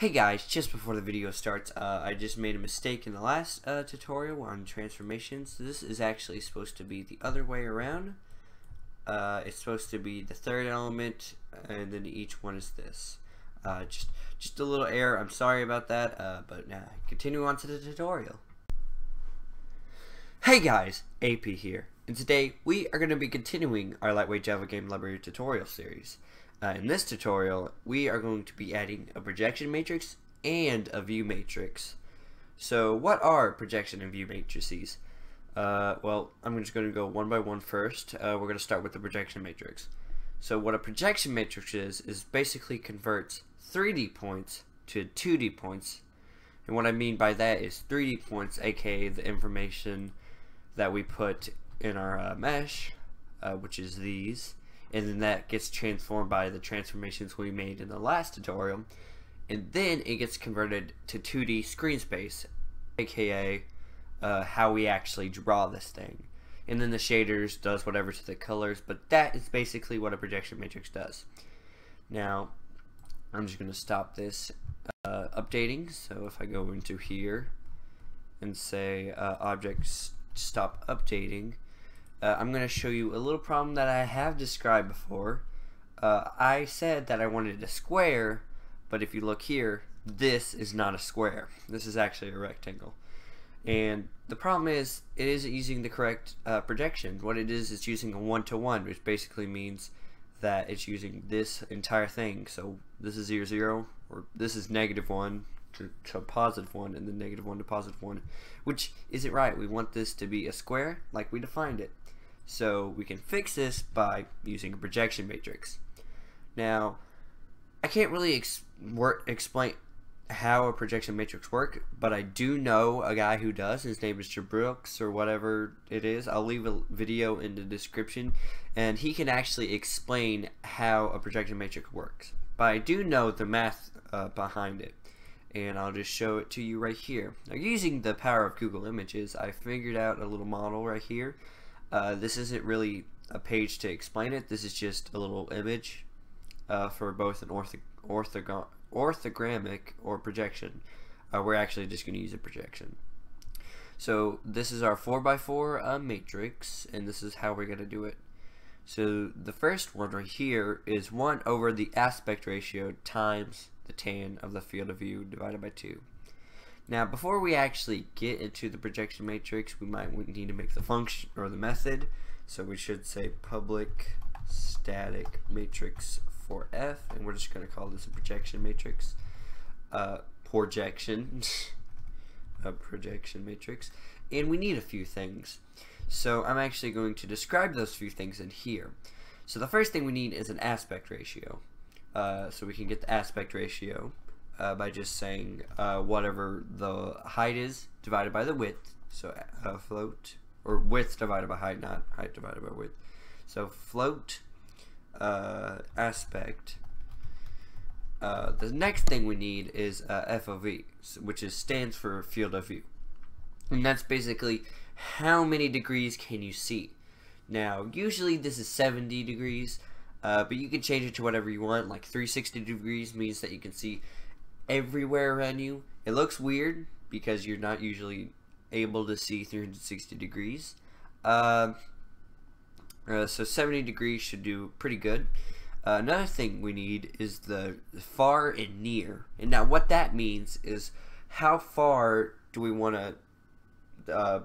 Hey guys, just before the video starts, I just made a mistake in the last tutorial on transformations. This is actually supposed to be the other way around. It's supposed to be the third element, and then each one is this. Just a little error. I'm sorry about that, but now continue on to the tutorial. Hey guys, AP here, and today we are going to be continuing our Lightweight Java Game Library tutorial series. In this tutorial, we are going to be adding a projection matrix and a view matrix. So what are projection and view matrices? Well, I'm just going to go one by one first. We're going to start with the projection matrix. So what a projection matrix is basically converts 3D points to 2D points. And what I mean by that is 3D points, aka the information that we put in our mesh, which is these. And then that gets transformed by the transformations we made in the last tutorial, and then it gets converted to 2D screen space, aka how we actually draw this thing. And then the shaders does whatever to the colors, but that is basically what a projection matrix does. Now I'm just going to stop this updating. So if I go into here and say objects stop updating, I'm going to show you a little problem that I have described before. I said that I wanted a square, but if you look here, this is not a square. This is actually a rectangle. And the problem is, it isn't using the correct projection. What it is using a 1-to-1, which basically means that it's using this entire thing. So this is 0, 0, or this is -1 to +1, and then -1 to +1, which isn't right. We want this to be a square like we defined it. So we can fix this by using a projection matrix. Now, I can't really explain how a projection matrix works, but I do know a guy who does. His name is Brooks or whatever it is. I'll leave a video in the description, and he can actually explain how a projection matrix works. But I do know the math behind it, and I'll just show it to you right here. Now, using the power of Google Images, I figured out a little model right here. This isn't really a page to explain it. This is just a little image for both an orthogrammic or projection. We're actually just going to use a projection. So this is our 4x4 matrix, and this is how we're going to do it. So the first one right here is 1 over the aspect ratio times the tan of the field of view divided by 2. Now, before we actually get into the projection matrix, we might need to make the function or the method. So we should say public static matrix for f, and we're just going to call this a projection matrix. Projection matrix. And we need a few things. So I'm actually going to describe those few things in here. So the first thing we need is an aspect ratio. So we can get the aspect ratio by just saying whatever the height is divided by the width. So float, or width divided by height, not height divided by width. So float aspect. The next thing we need is FOV, which stands for field of view. And that's basically how many degrees can you see. Now, usually this is 70 degrees, but you can change it to whatever you want. Like 360 degrees means that you can see everywhere around you. It looks weird because you're not usually able to see 360 degrees. So 70 degrees should do pretty good. Another thing we need is the far and near. And now what that means is how far do we want to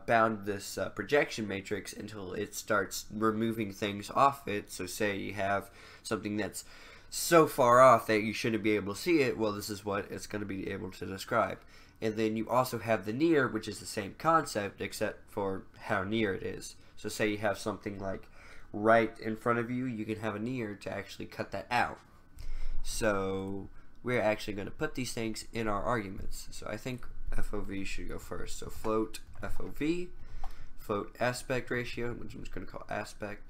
bound this projection matrix until it starts removing things off it. So say you have something that's so far off that you shouldn't be able to see it, well, this is what it's going to be able to describe. And then you also have the near, which is the same concept except for how near it is. So say you have something like right in front of you, you can have a near to actually cut that out. So we're actually going to put these things in our arguments. So I think FOV should go first. So float FOV, float aspect ratio, which I'm just going to call aspect.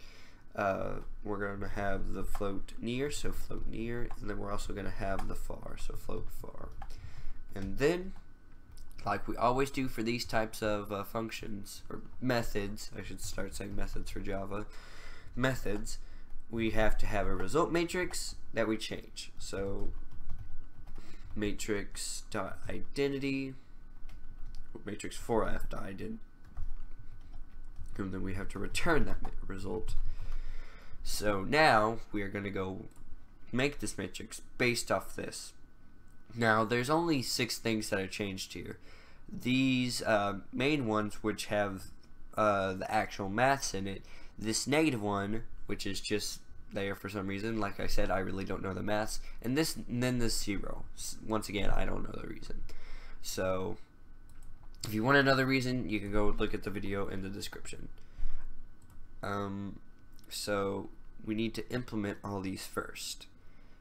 We're going to have the float near, so float near, and then we're also going to have the far, so float far. And then, like we always do for these types of functions, or methods, I should start saying methods for Java, methods, we have to have a result matrix that we change. So matrix.identity, matrix 4f.identity, and then we have to return that result. So now we are going to go make this matrix based off this. Now there's only 6 things that are changed here. These main ones, which have the actual maths in it, this negative one, which is just there for some reason, like I said, I really don't know the maths, and then this 0, once again, I don't know the reason. So if you want another reason, you can go look at the video in the description. So we need to implement all these first.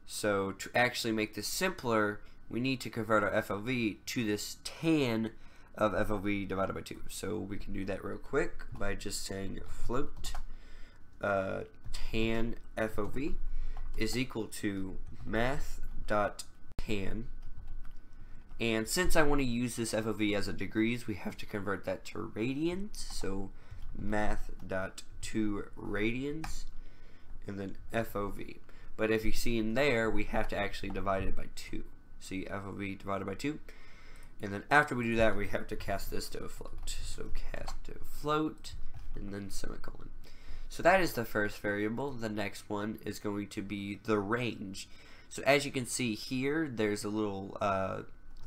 So to actually make this simpler, we need to convert our FOV to this tan of FOV divided by 2. So we can do that real quick by just saying float tan FOV is equal to math.tan. And since I want to use this FOV as a degrees, we have to convert that to radians. So math.2 radians and then FOV. But if you see in there, we have to actually divide it by 2. See, FOV divided by 2. And then after we do that, we have to cast this to a float. So cast to a float and then semicolon. So that is the first variable. The next one is going to be the range. So as you can see here, there's a little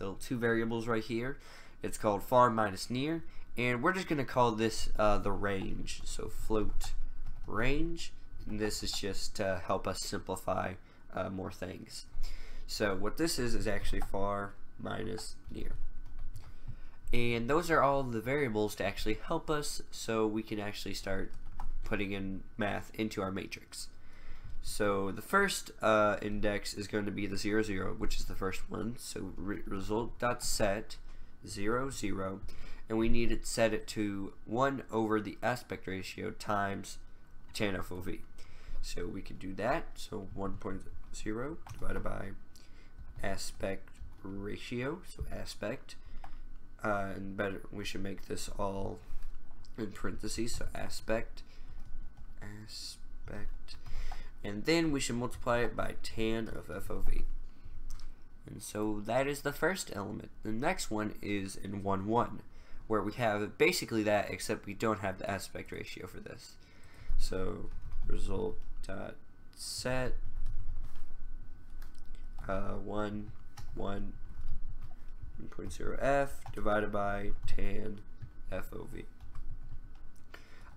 2 variables right here. It's called far minus near, and we're just going to call this the range. So float range, and this is just to help us simplify more things. So what this is actually far minus near. And those are all the variables to actually help us so we can actually start putting in math into our matrix. So the first index is going to be the 0, 0, which is the first one. So result.set 0, 0, and we need to set it to 1 over the aspect ratio times tan FOV. So we could do that. So 1.0 divided by aspect ratio, so aspect, and better we should make this all in parentheses, so aspect, and then we should multiply it by tan of FOV. And so that is the first element. The next one is in 1, 1, where we have basically that, except we don't have the aspect ratio for this. So result.set 1, 1.0f divided by tan FOV.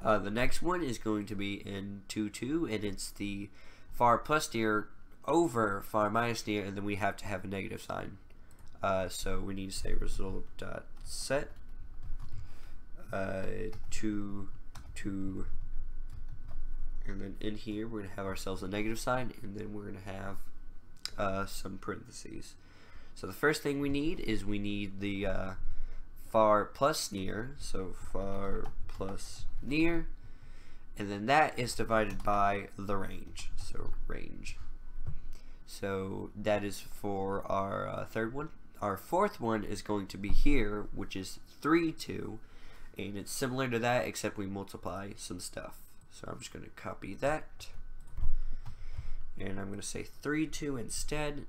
The next one is going to be in 2, 2, and it's the far plus near over far minus near, and then we have to have a negative sign. So we need to say result.set 2, 2, and then in here we're going to have ourselves a negative sign, and then we're going to have some parentheses. So the first thing we need is the far plus near, so far plus near, and then that is divided by the range, so range. So that is for our third one. Our fourth one is going to be here, which is 3, 2, and it's similar to that except we multiply some stuff. So I'm just going to copy that, and I'm going to say 3, 2 instead.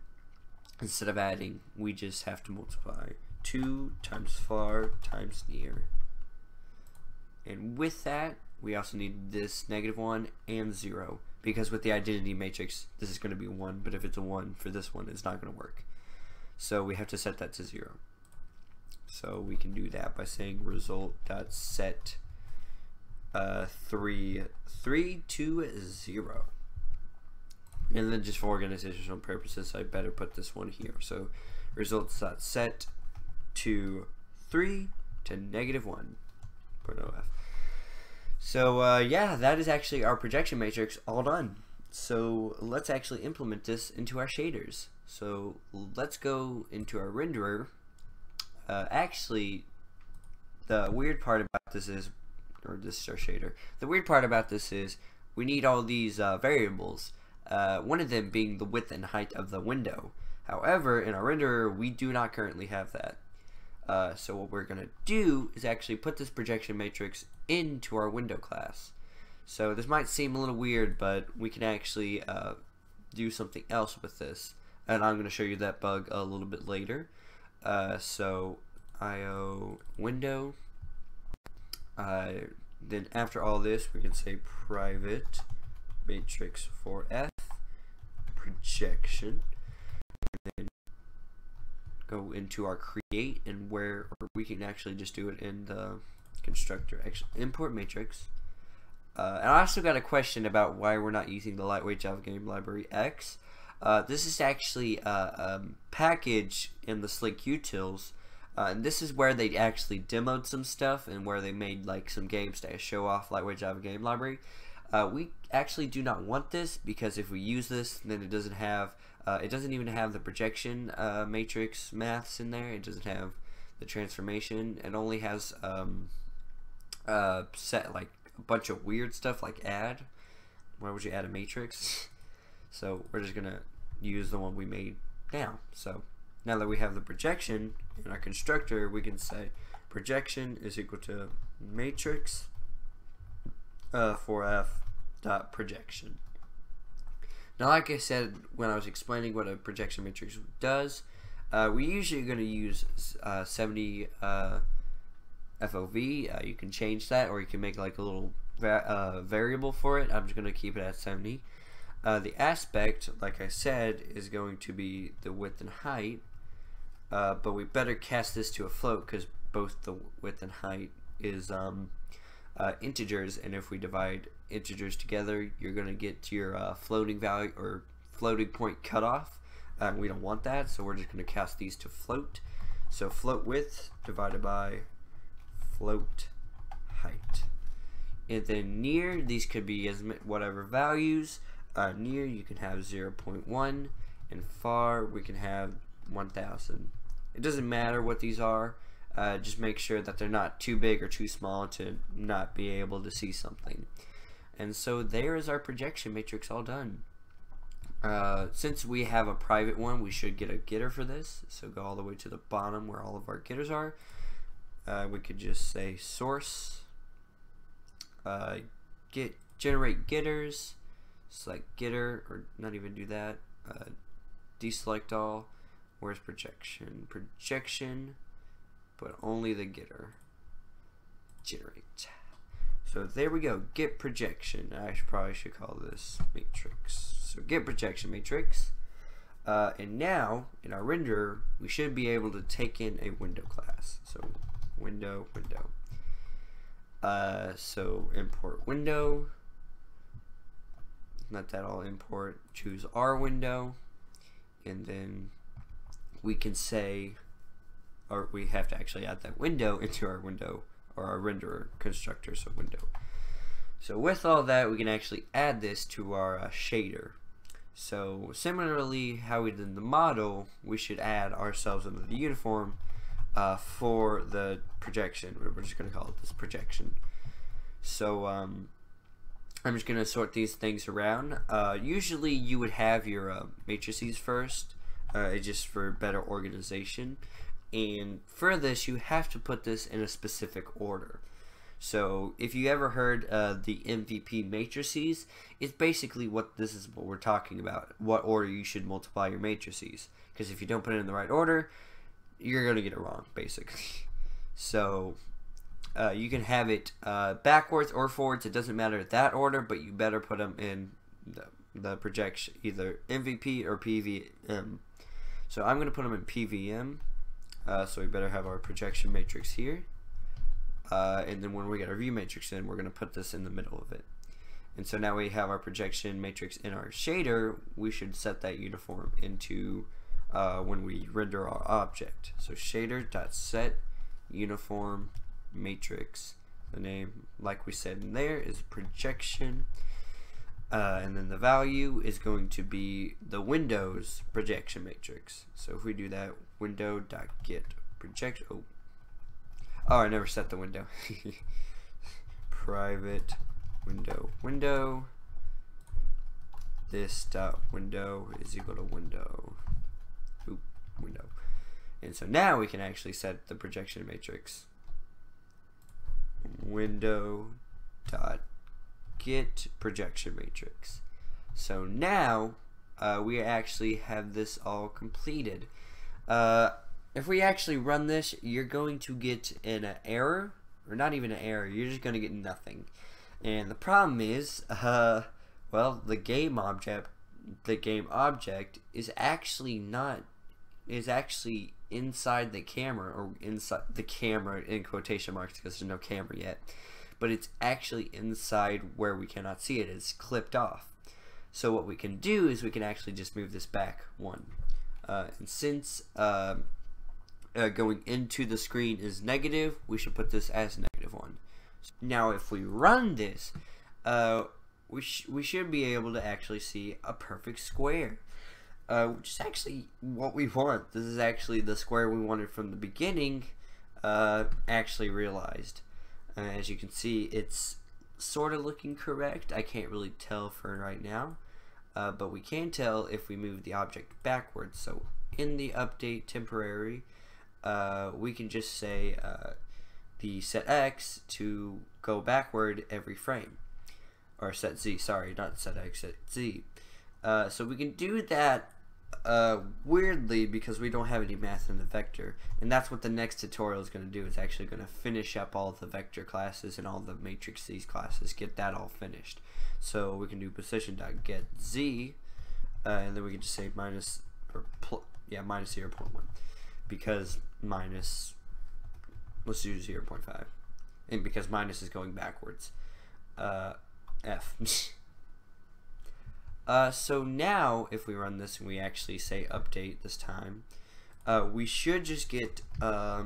Instead of adding, we just have to multiply 2 times far times near. And with that, we also need this -1 and 0, because with the identity matrix, this is going to be 1, but if it's a 1 for this one, it's not going to work. So we have to set that to 0. So we can do that by saying result.set 3, 2, 0. And then just for organizational purposes, I better put this one here. So results.set to 3 to -1.0f. So yeah, that is actually our projection matrix all done. So let's actually implement this into our shaders. So let's go into our renderer. Actually, the weird part about this is, or this is our shader. The weird part about this is we need all these variables. One of them being the width and height of the window. However, in our renderer, we do not currently have that. So what we're going to do is actually put this projection matrix into our window class. So this might seem a little weird, but we can actually do something else with this. and I'm going to show you that bug a little bit later. So IO window. Then after all this, we can say private matrix for F projection, and then go into our create, and where we can actually just do it in the constructor. Import matrix. And I also got a question about why we're not using the lightweight Java game library X. This is actually a package in the Slick utils. And this is where they actually demoed some stuff and where they made like some games to show off lightweight Java game library. We actually do not want this, because if we use this, then it doesn't have it doesn't even have the projection matrix maths in there. It doesn't have the transformation. It only has set like a bunch of weird stuff like add. Why would you add a matrix? So we're just gonna use the one we made now. So now that we have the projection in our constructor, we can say projection is equal to matrix for F dot projection. Now, like I said when I was explaining what a projection matrix does, we usually are going to use 70 FOV. You can change that, or you can make like a little variable for it. I'm just going to keep it at 70. The aspect, like I said, is going to be the width and height, but we better cast this to a float, because both the width and height is integers, and if we divide integers together, you're going to get to your floating value or floating point cutoff. We don't want that, so we're just going to cast these to float. So float width divided by float height. And then near, these could be as whatever values. Near, you can have 0.1, and far we can have 1000. It doesn't matter what these are. Just make sure that they're not too big or too small to not be able to see something. And so there is our projection matrix all done. Since we have a private one, we should get a getter for this. So go all the way to the bottom where all of our getters are. We could just say source, generate getters, select getter, or not even do that. Deselect all. Where's projection? Projection, but only the getter. Generate. So there we go. Get projection. I probably should call this matrix. So get projection matrix. And now in our renderer, we should be able to take in a window class. So window. So import window. Let that all import. Choose our window, and then we can say, or we have to actually add that window into our window or our renderer constructor. So window. So with all that, we can actually add this to our shader. So similarly, how we did in the model, we should add ourselves into the uniform for the projection. We're just going to call it this projection. So I'm just going to sort these things around. Usually you would have your matrices first, just for better organization. And for this, you have to put this in a specific order. So if you ever heard the MVP matrices, it's basically what we're talking about. What order you should multiply your matrices. Because if you don't put it in the right order, you're going to get it wrong, basically. So you can have it backwards or forwards. It doesn't matter that order, but you better put them in the projection, either MVP or PVM. So I'm going to put them in PVM. So we better have our projection matrix here. And then when we get our view matrix in, we're going to put this in the middle of it. And so now we have our projection matrix in our shader. We should set that uniform into when we render our object. So shader.set uniform matrix. The name, like we said in there, is projection. And then the value is going to be the Windows projection matrix. So if we do that, window.get projection. Oh, I never set the window. Private window. This dot window is equal to window. Window. And so now we can actually set the projection matrix. Window dot get projection matrix. So now we actually have this all completed. If we actually run this, you're going to get an error, or not even an error, you're just going to get nothing. And the problem is, well, the game object is actually inside the camera, or inside the camera in quotation marks because there's no camera yet, but it's actually inside where we cannot see it. It's clipped off. So what we can do is we can actually just move this back one. And since going into the screen is negative, we should put this as -1. Now if we run this, we should be able to actually see a perfect square, which is actually what we want. This is actually the square we wanted from the beginning, actually realized. As you can see, it's sort of looking correct. I can't really tell for right now, but we can tell if we move the object backwards. So in the update temporary, we can just say the set X to go backward every frame, or set Z, sorry, not set X, set Z. So we can do that weirdly because we don't have any math in the vector, and that's what the next tutorial is going to do. It's actually going to finish up all the vector classes and all the Matrices classes, get that all finished. So we can do position.getZ, and then we can just say minus 0.1, because minus, let's do 0.5, and because minus is going backwards, F. So now if we run this and we actually say update this time, we should just get a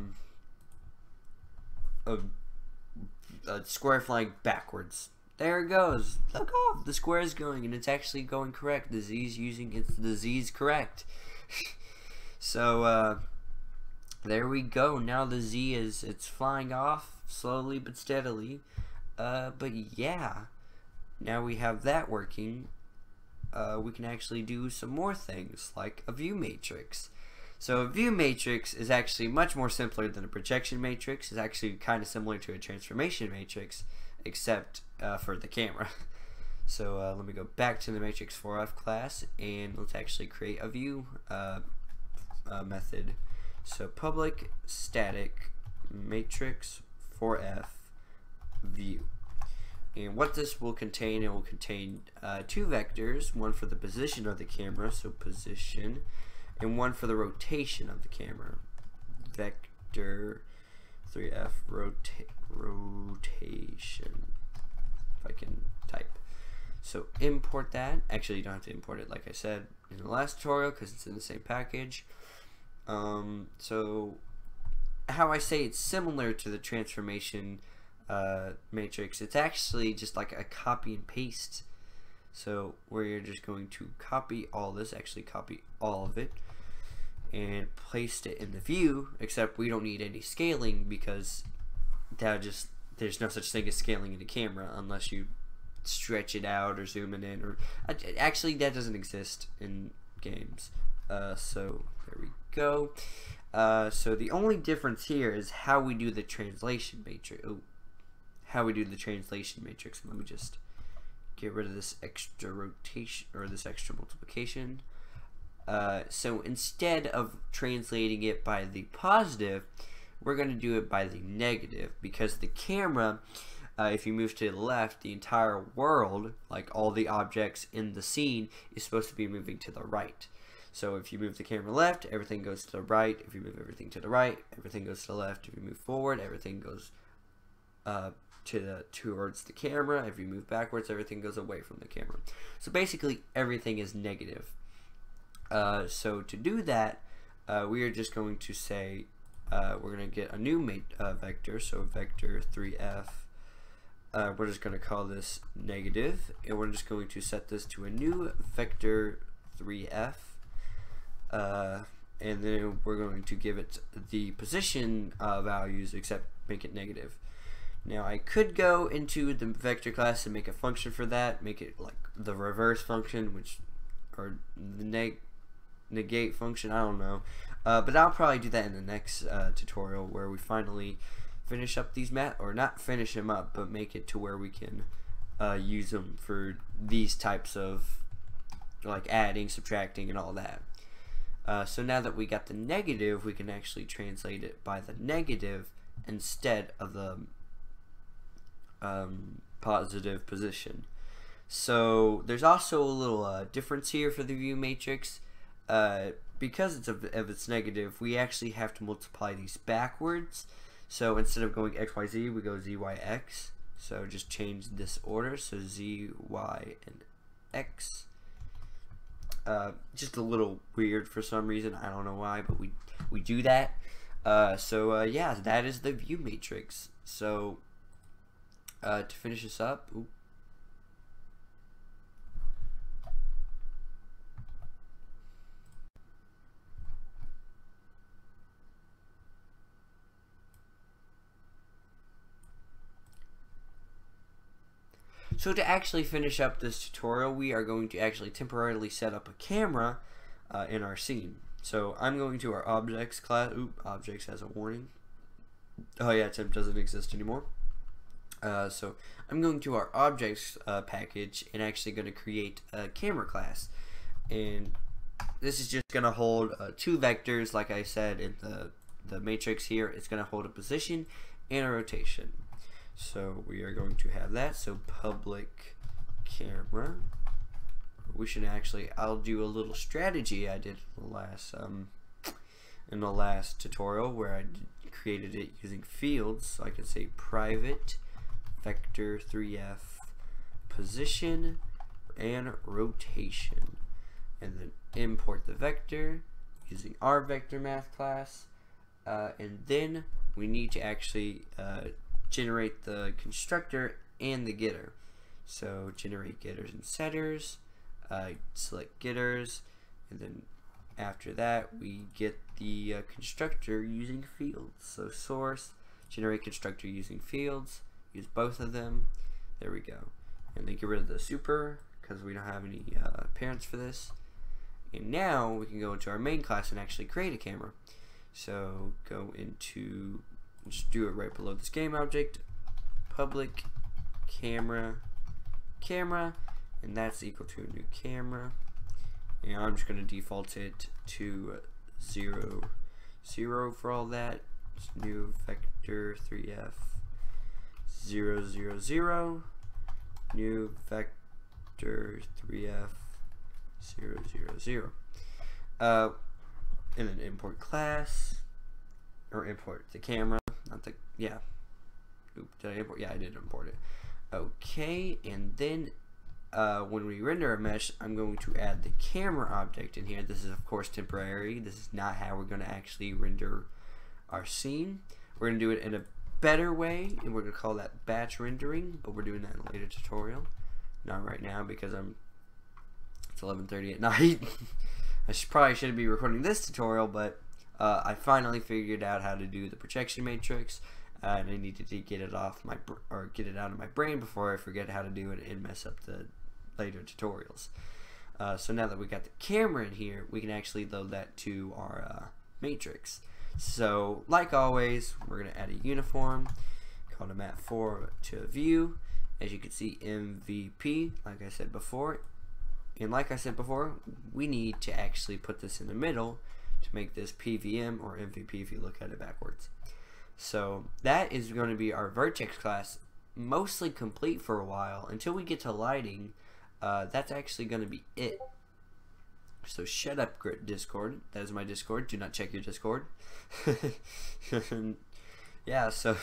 square flying backwards. There it goes. Look off, the square is going, and it's actually going correct. The Z's correct. So there we go. Now the Z it's flying off slowly but steadily. But yeah, now we have that working. We can actually do some more things like a view matrix. So a view matrix is actually much more simpler than a projection matrix. It's actually kind of similar to a transformation matrix, except for the camera. So let me go back to the matrix 4F class, and let's actually create a view method. So public static matrix 4F view. And what this will contain, it will contain two vectors, one for the position of the camera, so position, and one for the rotation of the camera, vector 3F rotation, if I can type. So import that. Actually, you don't have to import it like I said in the last tutorial because it's in the same package. So how I say it's similar to the transformation matrix, it's actually just like a copy and paste. So where you're just going to copy all this, actually copy all of it, and place it in the view, except we don't need any scaling because there's no such thing as scaling in the camera unless you stretch it out or zoom it in, or actually that doesn't exist in games. So there we go. So the only difference here is how we do the translation matrix. Let me just get rid of this extra rotation, or this extra multiplication. So instead of translating it by the positive, we're going to do it by the negative, because the camera, if you move to the left, the entire world, like all the objects in the scene, is supposed to be moving to the right. So if you move the camera left, everything goes to the right. If you move everything to the right, everything goes to the left. If you move forward, everything goes towards the camera. If you move backwards, everything goes away from the camera. So basically everything is negative. So to do that, we are just going to say we're going to get a new vector, so vector 3F. We're just going to call this negative, and we're just going to set this to a new vector 3F, and then we're going to give it the position values, except make it negative. Now I could go into the vector class and make a function for that, make it like the reverse function, or the negate function, I don't know, but I'll probably do that in the next tutorial, where we finally finish up these or not finish them up, but make it to where we can use them for these types of like adding, subtracting, and all that. So now that we got the negative, we can actually translate it by the negative instead of the positive position. So there's also a little difference here for the view matrix. Because it's if it's negative, we actually have to multiply these backwards. So instead of going XYZ, we go ZYX. So just change this order. So Z, Y, and X. Just a little weird for some reason. I don't know why, but we do that. Yeah, that is the view matrix. So to finish this up, So to actually finish up this tutorial, we are going to actually temporarily set up a camera in our scene. So I'm going to our objects class. Objects has a warning. Oh yeah, temp doesn't exist anymore. So I'm going to our objects package and actually going to create a camera class. And this is just going to hold 2 vectors, like I said in the matrix here. It's going to hold a position and a rotation. So we are going to have that. So public camera. We should actually, I'll do a little strategy I did in the last tutorial where I created it using fields. So I could say private vector 3f position and rotation, and then import the vector using our vector math class, and then we need to actually generate the constructor and the getter. So generate getters and setters, select getters, and then after that we get the constructor using fields. So source, generate constructor using fields, use both of them. There we go. And then get rid of the super because we don't have any parents for this. And now we can go into our main class and actually create a camera. So go into, just do it right below this game object, public camera, and that's equal to a new camera. And I'm just going to default it to 0, 0 for all that. Just new vector 3f 0, 0, 0, new vector 3f 0, 0, 0. And then import class, or import the camera, not the, yeah. Oop, did I import? Yeah, I did import it. Okay, and then when we render a mesh, I'm going to add the camera object in here. This is of course temporary. This is not how we're going to actually render our scene. We're going to do it in a better way, and we're going to call that batch rendering, but we're doing that in a later tutorial. Not right now because it's 11:30 at night. I probably shouldn't be recording this tutorial, but I finally figured out how to do the projection matrix, and I needed to get it off my get it out of my brain before I forget how to do it and mess up the later tutorials. So now that we got the camera in here, we can actually load that to our matrix. So like always, we're gonna add a uniform called a map4 to a view. As you can see, MVP, like I said before. And like I said before, we need to actually put this in the middle to make this PVM, or MVP if you look at it backwards. So that is going to be our vertex class, mostly complete for a while. Until we get to lighting, that's actually going to be it. So shut up, Discord. That is my Discord. Do not check your Discord. Yeah, so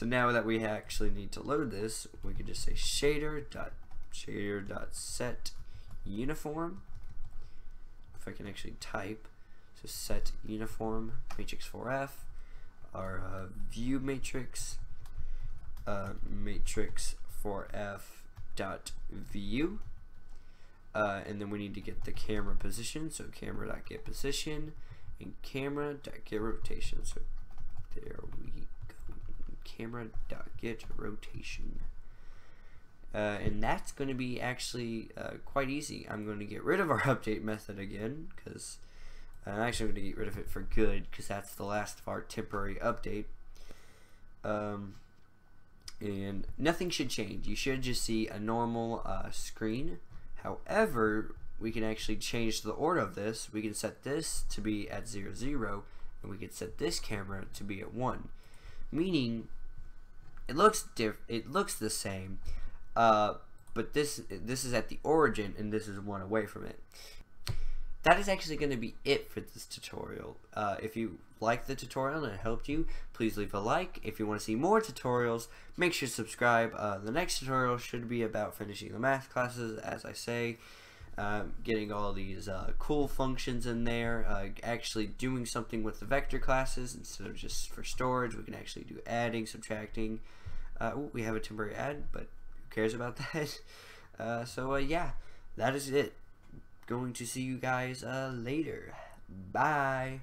now that we actually need to load this, we can just say shader.set uniform. If I can actually type, so set uniform matrix 4f, our view matrix, matrix 4f dot view, and then we need to get the camera position. So camera.get position and camera.get rotation. So there we go. Camera.get rotation. And that's going to be actually quite easy. I'm going to get rid of our update method again, because I'm actually going to get rid of it for good, because that's the last of our temporary update. And nothing should change. You should just see a normal screen. However, we can actually change the order of this. We can set this to be at 0, 0, and we can set this camera to be at 1. Meaning, it looks the same, but this is at the origin, and this is 1 away from it. That is actually going to be it for this tutorial. If you liked the tutorial and it helped you, please leave a like. If you want to see more tutorials, make sure to subscribe. The next tutorial should be about finishing the math classes, as I say. Getting all these cool functions in there, actually doing something with the vector classes instead of just for storage. We can actually do adding, subtracting. We have a temporary add, but who cares about that? So yeah, that is it. Going to see you guys later. Bye.